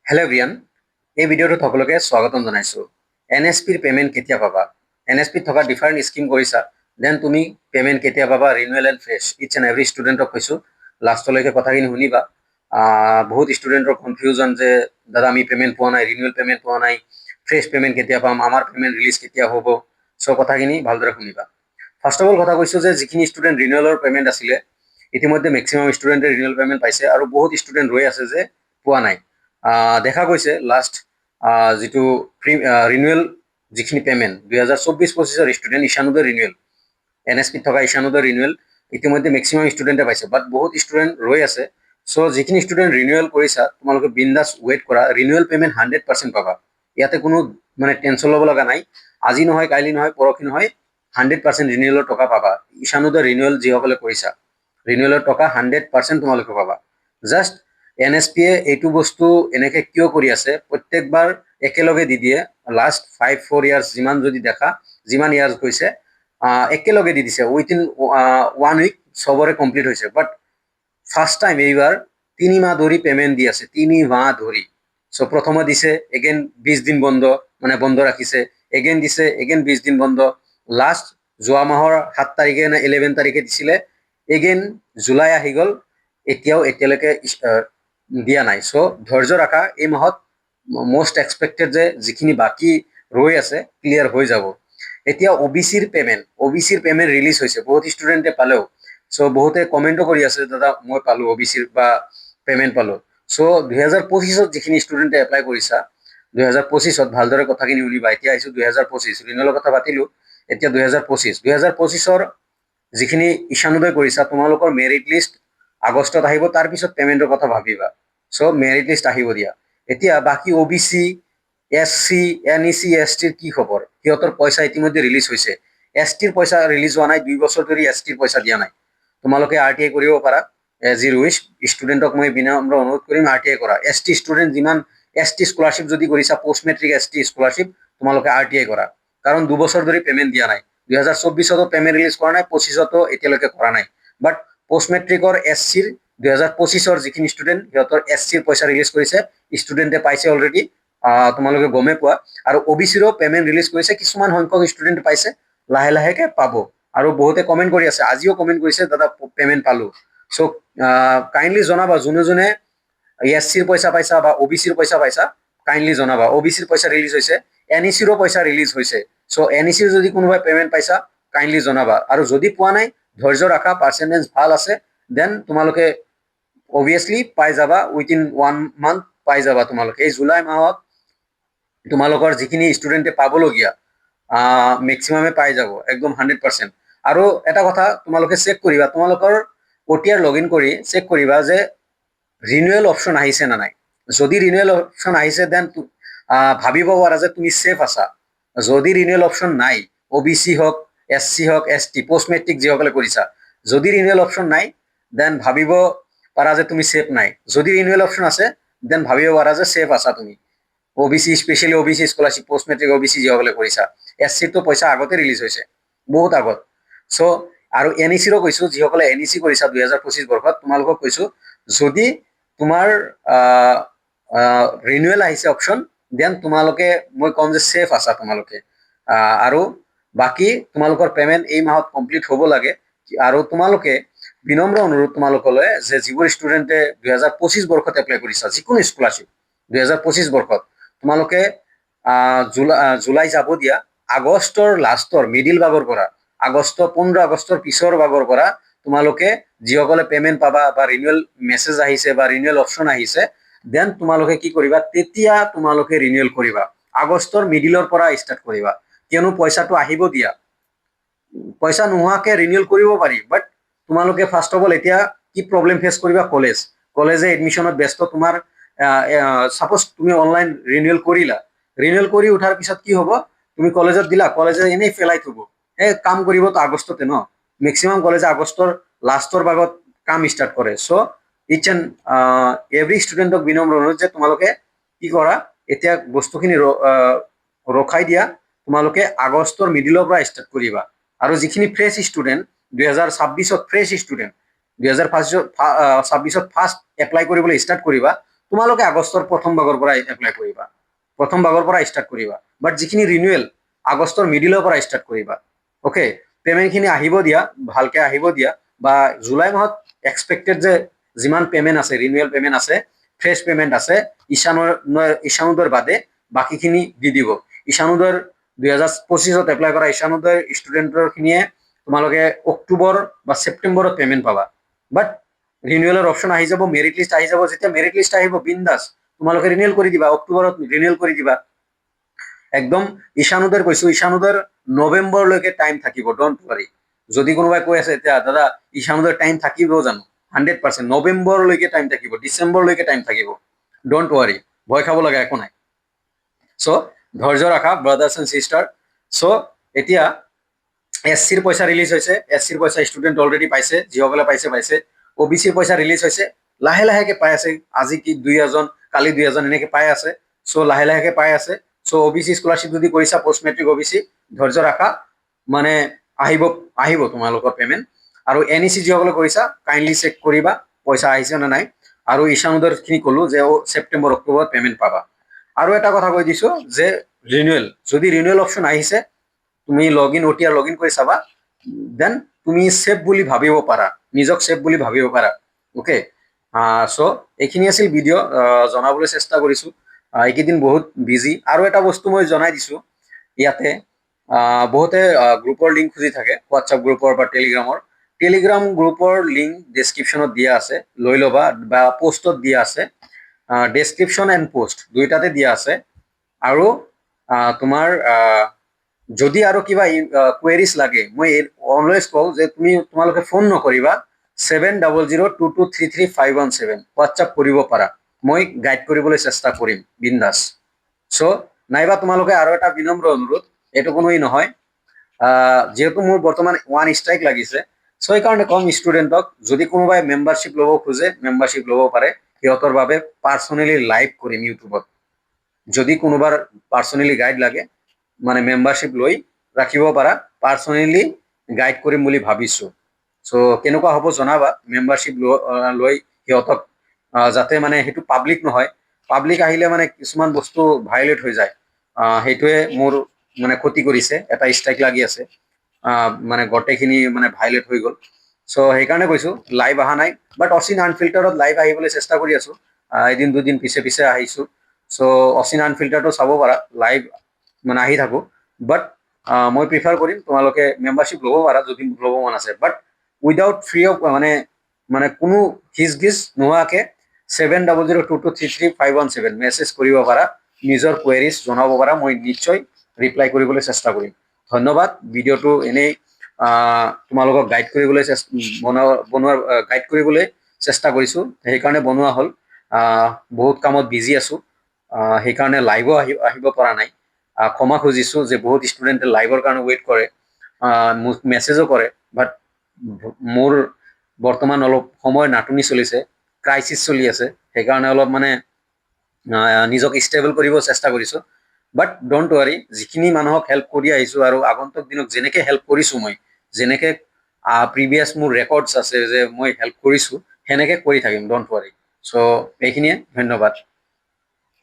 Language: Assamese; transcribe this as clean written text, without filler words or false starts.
হেল্ল' এভৰিৱান, এই ভিডিঅ'টোত সকলোকে স্বাগতম জনাইছোঁ। NSPৰ পে'মেণ্ট কেতিয়া পাবা? NSPত থকা ডিফাৰেণ্ট স্কিম কৰিছা, দেন তুমি পে'মেণ্ট কেতিয়া পাবা? Renewal and fresh it's and every ষ্টুডেণ্টক কৈছোঁ, লাষ্টলৈকে কথাখিনি শুনিবা। বহুত ষ্টুডেণ্টৰ কনফিউজন যে দাদা আমি পে'মেণ্ট পোৱা নাই, ৰিনিউৱেল পে'মেণ্ট পোৱা নাই, ফ্ৰেছ পে'মেণ্ট কেতিয়া পাম, আমাৰ পে'মেণ্ট ৰিলিজ কেতিয়া হ'ব? চ' কথাখিনি ভালদৰে শুনিবা। ফাৰ্ষ্ট অফ অল কথা কৈছোঁ যে যিখিনি ষ্টুডেণ্ট ৰিনিউৱেলৰ পে'মেণ্ট আছিলে, ইতিমধ্যে মেক্সিমাম ষ্টুডেণ্টে ৰিনিউৱেল পে'মেণ্ট পাইছে আৰু বহুত ষ্টুডেণ্ট ৰৈ আছে যে পোৱা নাই। দেখা গৈছে লাষ্ট যিটো ৰিনিউৱেল যিখিনি পে'মেণ্ট 2024-25 ষ্টুডেণ্ট 96 ৰিনিউৱেল, NSPত থকা 96 ৰিনিউৱেল ইতিমধ্যে মেক্সিমাম ষ্টুডেণ্টে পাইছে, বাট বহুত ষ্টুডেণ্ট ৰৈ আছে। চ' যিখিনি ষ্টুডেণ্ট ৰিনিউৱেল কৰিছা তোমালোকে বিন্দাছ ৱেইট কৰা, ৰিনিউৱেল পে'মেণ্ট 100% পাবা। ইয়াতে কোনো টেনশ্যন ল'ব লগা নাই। আজি নহয়, কাইলৈ নহয়, পৰহি নহয়, 100% ৰিনিউৱেলৰ টকা পাবা। 96 ৰিনিউৱেল যিসকলে কৰিছা, ৰিনিউৱেলৰ টকা 100% তোমালোকে পাবা। জাষ্ট NSPয়ে এইটো বস্তু এনেকে কিয় কৰি আছে, প্ৰত্যেকবাৰ একেলগে দি দিয়ে। লাষ্ট 5-4 ইয়াৰ্ছ যিমান যদি দেখা, যিমান ইয়াৰ্ছ গৈছে একেলগে দি দিছে, উইথিন 1 উইক চবৰে কমপ্লিট হৈছে। বাট ফাৰ্ষ্ট টাইম এইবাৰ 3 মাহ ধৰি পে'মেণ্ট দি আছে, 3 মাহ ধৰি। চ' প্ৰথমে দিছে, এগেইন 20 দিন বন্ধ, বন্ধ ৰাখিছে, এগেইন দিছে, এগেইন 20 দিন বন্ধ। লাষ্ট যোৱা মাহৰ 7 তাৰিখে নে 11 তাৰিখে দিছিলে, এগেইন জুলাই আহি গ'ল, এতিয়ালৈকে দিয়া নাই। চ' ধৈৰ্য ৰাখা, এই মাহত মষ্ট এক্সপেক্টেড যে যিখিনি বাকী ৰৈ আছে ক্লিয়াৰ হৈ যাব। এতিয়া OBCৰ পে'মেণ্ট ৰিলিজ হৈছে, বহুত ষ্টুডেণ্টে পালেও। চ' বহুতে কমেণ্টো কৰি আছে, দাদা মই পালোঁ OBCৰ বা পে'মেণ্ট পালোঁ। চ' 2025-ত যিখিনি ষ্টুডেণ্টে এপ্লাই কৰিছা, 2025-ত ভালদৰে কথাখিনি শুনিবা। এতিয়া আহিছোঁ 2025, ৰিনিউৱেলৰ কথা পাতিলোঁ, এতিয়া 2025-ৰ যিখিনি 96 কৰিছা, তোমালোকৰ মেৰিট লিষ্ট আগষ্টত আহিব, তাৰপিছত পে'মেণ্টৰ কথা ভাবিবা। চ' মেৰিট লিষ্ট আহিব দিয়া। এতিয়া বাকী OBC, SC, NEC, STৰ কি খবৰ? সিহঁতৰ পইচা ইতিমধ্যে ৰিলিজ হৈছে। STৰ পইচা ৰিলিজ হোৱা নাই, 2 বছৰ ধৰি STৰ পইচা দিয়া নাই। তোমালোকে RTI কৰিব পাৰা, এজ ইউৰ উইচ। ষ্টুডেণ্টক মই বিনম্ৰ অনুৰোধ কৰিম RTI কৰা। ST ষ্টুডেণ্ট যিমান ST স্কলাৰশ্বিপ যদি কৰিছা, পষ্ট মেট্ৰিক ST স্কলাৰশ্বিপ, তোমালোকে RTI কৰা। কাৰণ 2 বছৰ ধৰি পে'মেণ্ট দিয়া নাই। 2024-তো পে'মেণ্ট ৰিলিজ কৰা নাই, 25-তো এতিয়ালৈকে কৰা নাই। বাট পষ্ট মেট্ৰিকৰ SCৰ 2025-ৰ যিখিনি ষ্টুডেণ্ট, সিহঁতৰ SCৰ পইচা ৰিলিজ কৰিছে, ষ্টুডেণ্টে পাইছে অলৰেডি, তোমালোকে গমেই পোৱা। আৰু OBCৰো পে'মেণ্ট ৰিলিজ কৰিছে, কিছুমান সংখ্যক ষ্টুডেণ্ট পাইছে, লাহে লাহেকে পাব। আৰু বহুতে কমেণ্ট কৰি আছে, আজিও কমেণ্ট কৰিছে, দাদা পে'মেণ্ট পালোঁ। চ' কাইণ্ডলি জনাবা, যোনে যোনে SCৰ পইচা পাইছা বা OBCৰ পইচা পাইছা, কাইণ্ডলি জনাবা। OBCৰ পইচা ৰিলিজ হৈছে, NECৰো পইচা ৰিলিজ হৈছে। চ' NECৰ যদি কোনোবাই পে'মেণ্ট পাইছা, কাইণ্ডলি জনাবা। আৰু যদি পোৱা নাই, ধৈৰ্য ৰাখা, পাৰ্চেণ্টেজ ভাল আছে, দেন তোমালোকে অবভিয়াছলি পাই যাবা, উইথিন 1 মান্থ পাই যাবা তোমালোকে। এই জুলাই মাহত তোমালোকৰ যিখিনি ষ্টুডেণ্টে পাবলগীয়া মেক্সিমামে পাই যাব, একদম 100%। আৰু এটা কথা তোমালোকে চেক কৰিবা, তোমালোকৰ OTR লগ ইন কৰি চেক কৰিবা যে ৰিনিউৱেল অপশ্যন আহিছে নে নাই। যদি ৰিনিউৱেল অপশ্যন আহিছে, দেন ভাবিব পাৰা যে তুমি ছেফ আছা। যদি ৰিনিউৱেল অপশ্যন নাই, OBC হওক, SC হওক, ST, পষ্ট মেট্ৰিক যিসকলে কৰিছা, যদি ৰিনিউৱেল অপশ্যন নাই, দেন ভাবিব পাৰা যে তুমি ছেফ নাই। যদি ৰিনিউৱেল অপশ্যন আছে, দেন ভাবিব পাৰা যে ছেফ আছা তুমি। OBC, specially OBC scholarship, post matric OBC যিসকলে কৰিছা। SCৰতো পইচা আগতে ৰিলিজ হৈছে, বহুত আগত। চ' আৰু NECৰো কৈছোঁ, যিসকলে NEC কৰিছা 2025 বৰ্ষত, তোমালোকক কৈছোঁ, যদি তোমাৰ ৰিনিউৱেল আহিছে অপশ্যন, দেন তোমালোকে, মই ক'ম যে ছেফ আছা তোমালোকে। আৰু বাকী তোমালোকৰ পে'মেণ্ট এই মাহত কমপ্লিট হ'ব লাগে। আৰু তোমালোকে বিনম্ৰ অনুৰোধ তোমালোকলৈ যে যিবোৰ ষ্টুডেণ্টে 2025 বৰ্ষত এপ্লাই কৰিছা, যিকোনো স্কলাৰশ্বিপ 2025 বৰ্ষত, তোমালোকে জুলাই যাব দিয়া, আগষ্টৰ লাষ্টৰ মিডিল ভাগৰ পৰা, 15 আগষ্টৰ পিছৰ ভাগৰ পৰা তোমালোকে যিসকলে পে'মেণ্ট পাবা বা ৰিনিউৱেল মেছেজ আহিছে বা ৰিনিউৱেল অপশ্যন আহিছে, দেন তোমালোকে কি কৰিবা, তেতিয়া তোমালোকে ৰিনিউৱেল কৰিবা। আগষ্টৰ মিডিলৰ পৰা ষ্টাৰ্ট কৰিবা, কিয়নো পইচাটো আহিব দিয়া। পইচা নোহোৱাকে ৰিনিউৱেল কৰিব পাৰি, বাট তোমালোকে ফাৰ্ষ্ট অফ অল এতিয়া কি প্ৰব্লেম ফেচ কৰিবা, কলেজে এডমিশ্যনত ব্যস্ত। তোমাৰ ছাপ'জ তুমি অনলাইন ৰিনিউৱেল কৰিলা, ৰিনিউৱেল কৰি উঠাৰ পিছত কি হ'ব, তুমি কলেজত দিলা, কলেজে এনেই পেলাই থ'ব, কাম কৰিবতো আগষ্টতে ন। মেক্সিমাম কলেজে আগষ্টৰ লাষ্টৰ ভাগত কাম ষ্টাৰ্ট কৰে। চ' ইটছ এণ্ড এভৰি ষ্টুডেণ্টক বিনম্ৰ অনুৰোধ যে তোমালোকে কি কৰা, এতিয়া বস্তুখিনি ৰখাই দিয়া, তোমালোকে আগষ্টৰ মিডিলৰ পৰা ষ্টাৰ্ট কৰিবা। আৰু যিখিনি ফ্ৰেছ ষ্টুডেণ্ট, 2026-ত ফ্ৰেছ ষ্টুডেণ্ট, 2026-ত ফাৰ্ষ্ট এপ্লাই কৰিবলৈ ষ্টাৰ্ট কৰিবা, তোমালোকে আগষ্টৰ প্ৰথম ভাগৰ পৰা এপ্লাই কৰিবা, প্ৰথম ভাগৰ পৰা ষ্টাৰ্ট কৰিবা। বাট যিখিনি ৰিনিউৱেল আগষ্টৰ মিডিলৰ পৰা ষ্টাৰ্ট কৰিবা। অ'কে, পেমেণ্টখিনি আহিব দিয়া, ভালকে আহিব দিয়া, বা জুলাই মাহত এক্সপেক্টেড যে যিমান পেমেণ্ট আছে, ৰিনিউৱেল পেমেণ্ট আছে, ফ্ৰেছ পেমেণ্ট আছে, ঈশানোদয়ৰ বাদে বাকীখিনি দি দিব। ঈশানোদয়ৰ 2025 এপ্লাই কৰা ঈশানোদয়ৰ ষ্টুডেণ্টৰ খিনিয়ে তোমালোকে অক্টোবৰ বা ছেপ্টেম্বৰত পেমেণ্ট পাবা। বাট ৰিনিউৱেলৰ অপশ্যন আহি যাব, মেৰিট লিষ্ট আহি যাব। যেতিয়া মেৰিট লিষ্ট আহিব, বিন্দাছ তোমালোকে ৰিনিউৱেল কৰি দিবা, অক্টোবৰত ৰিনিউৱেল কৰি দিবা। একদম ঈশানোদয়ৰ কৈছো, ঈশানোদয়ৰ নৱেম্বৰলৈকে টাইম থাকিব, ডোন্ট ৱাৰি। যদি কোনোবাই কৈ আছে এতিয়া দাদা ঈশানোদয়ৰ টাইম থাকিব জানো, 100% নৱেম্বৰলৈকে টাইম থাকিব, ডিচেম্বৰলৈকে টাইম থাকিব, ডোন্ট ৱাৰি, ভয় খাব লগা একো নাই। চ' ধৈৰ্য ৰাখা ব্ৰাদাৰ্ছ এণ্ড চিষ্টাৰ। চ' এতিয়া SC ৰ পইচা ৰিলিজ হৈছে, SC ৰ পইচা ষ্টুডেণ্ট অলৰেডি পাইছে, যিসকলে পাইছে। OBC ৰ পইচা ৰিলিজ হৈছে, লাহে লাহেকে পাই আছে। আজি কি 2 এজন, কালি 2 এজন এনেকে পাই আছে। চ' লাহে লাহেকে পাই আছে। চ' OBC স্কলাৰশ্বিপ যদি কৰিছা, পষ্ট মেট্ৰিক OBC, ধৈৰ্য ৰাখা, মানে আহিব তোমালোকৰ পেমেণ্ট। আৰু NEC যিসকলে কৰিছা, কাইণ্ডলি চেক কৰিবা পইচা আহিছে নে নাই। আৰু ঈশানোদয়ৰ খিনি ক'লো যে ছেপ্টেম্বৰ অক্টোবৰত পেমেণ্ট পাবা। আৰু এটা কথা কৈ দিছো যে ৰিনিউৱেল, যদি ৰিনিউৱেল অপশ্যন আহিছে, তুমি OTR লগ ইন কৰি চাবা, দেন তুমি ছেফ বুলি ভাবিব পাৰা, নিজক ছেফ বুলি ভাবিব পাৰা। অ'কে, চ' এইখিনি আছিল ভিডিঅ', জনাবলৈ চেষ্টা কৰিছো। এইকেইদিন বহুত বিজি। আৰু এটা বস্তু মই জনাই দিছো ইয়াতে, বহুতে গ্ৰুপৰ লিংক খুজি থাকে, হোৱাটছআপ গ্ৰুপৰ বা টেলিগ্ৰাম গ্ৰুপৰ লিংক ডেছক্ৰিপশ্যনত দিয়া আছে, লৈ ল'বা, বা পোষ্টত দিয়া আছে। ডেছক্ৰিপশ্যন এণ্ড পোষ্ট দুইটাতে দিয়া আছে। আৰু তোমাৰ যদি আৰু কিবা কুৱেৰিজ লাগে, মই অলৱেজ কওঁ যে তোমালোকে ফোন নকৰিবা, 7002233517 হোৱাটছআপ কৰিব পাৰা, মই গাইড কৰিবলৈ চেষ্টা কৰিম, বিন্দাছ। চ' নাইবা তোমালোকে আৰু এটা বিনম্ৰ অনুৰোধ, এইটো কোনোৱেই নহয়, যিহেতু মোৰ বৰ্তমান 1 ষ্ট্ৰাইক লাগিছে, চ' সেইকাৰণে কম ষ্টুডেণ্টক, যদি কোনোবাই মেম্বাৰশ্বিপ ল'ব খোজে, মেম্বাৰশ্বিপ ল'ব পাৰে। সিহঁতৰ বাবে পাৰ্চনেলি লাইভ কৰিম ইউটিউবত। যদি কোনোবাৰ পাৰ্চনেলি গাইড লাগে, মানে মেম্বাৰশ্বিপ লৈ ৰাখিব পাৰা, পাৰ্চনেলি গাইড কৰিম বুলি ভাবিছো। চ' কেনেকুৱা হ'ব জনাবা, মেম্বাৰশ্বিপ লৈ সিহঁতক, যাতে মানে সেইটো পাব্লিক নহয়। পাব্লিক আহিলে মানে কিছুমান বস্তু ভাইলেট হৈ যায়, সেইটোৱে মোৰ মানে ক্ষতি কৰিছে। এটা ষ্ট্ৰাইক লাগি আছে, মানে গোটেইখিনি মানে ভাইলেট হৈ গ'ল। চ' সেইকাৰণে কৈছো, লাইভ অহা নাই, বাট অচিন আনফিল্টাৰত লাইভ আহিবলৈ চেষ্টা কৰি আছো। এদিন দুদিন পিছে আহিছো। চ' অচিন আনফিল্টাৰটো চাব পাৰা, লাইভ মানে আহি থাকো। বাট মই প্ৰিফাৰ কৰিম তোমালোকে মেম্বাৰশ্বিপ ল'ব পাৰা যদি ল'ব মন আছে, বাট উইদাউট ফ্ৰী অফ, মানে কোনো হিচ গিচ নোহোৱাকে 7002233517 মেছেজ কৰিব পাৰা, নিজৰ কুৱেৰিজ জনাব পাৰা, মই নিশ্চয় ৰিপ্লাই কৰিবলৈ চেষ্টা কৰিম। ধন্যবাদ। ভিডিঅ'টো এনেই তোমালোকক গাইড কৰিবলৈ গাইড কৰিবলৈ চেষ্টা কৰিছো, সেইকাৰণে বনোৱা হ'ল। বহুত কামত বিজি আছো, সেইকাৰণে লাইভো আহিব পৰা নাই। ক্ষমা খুজিছো যে বহুত ষ্টুডেণ্টে লাইভৰ কাৰণে ৱেইট কৰে, মোক মেছেজো কৰে, বাট মোৰ বৰ্তমান অলপ সময় নাটনি চলিছে, ক্ৰাইচিছ চলি আছে, সেইকাৰণে অলপ মানে নিজক ষ্টেবল কৰিব চেষ্টা কৰিছো। বাট ডোন্ট ৱাৰি, যিখিনি মানুহক হেল্প কৰি আহিছো আৰু আগন্তুক দিনত যেনেকে হেল্প কৰিছো, মই যেনেকে প্ৰিভিয়াছ মোৰ ৰেকৰ্ডছ আছে যে মই হেল্প কৰিছো, সেনেকে কৰি থাকিম, ডোন্ট ৱাৰি। চ' এইখিনিয়ে, ধন্যবাদ।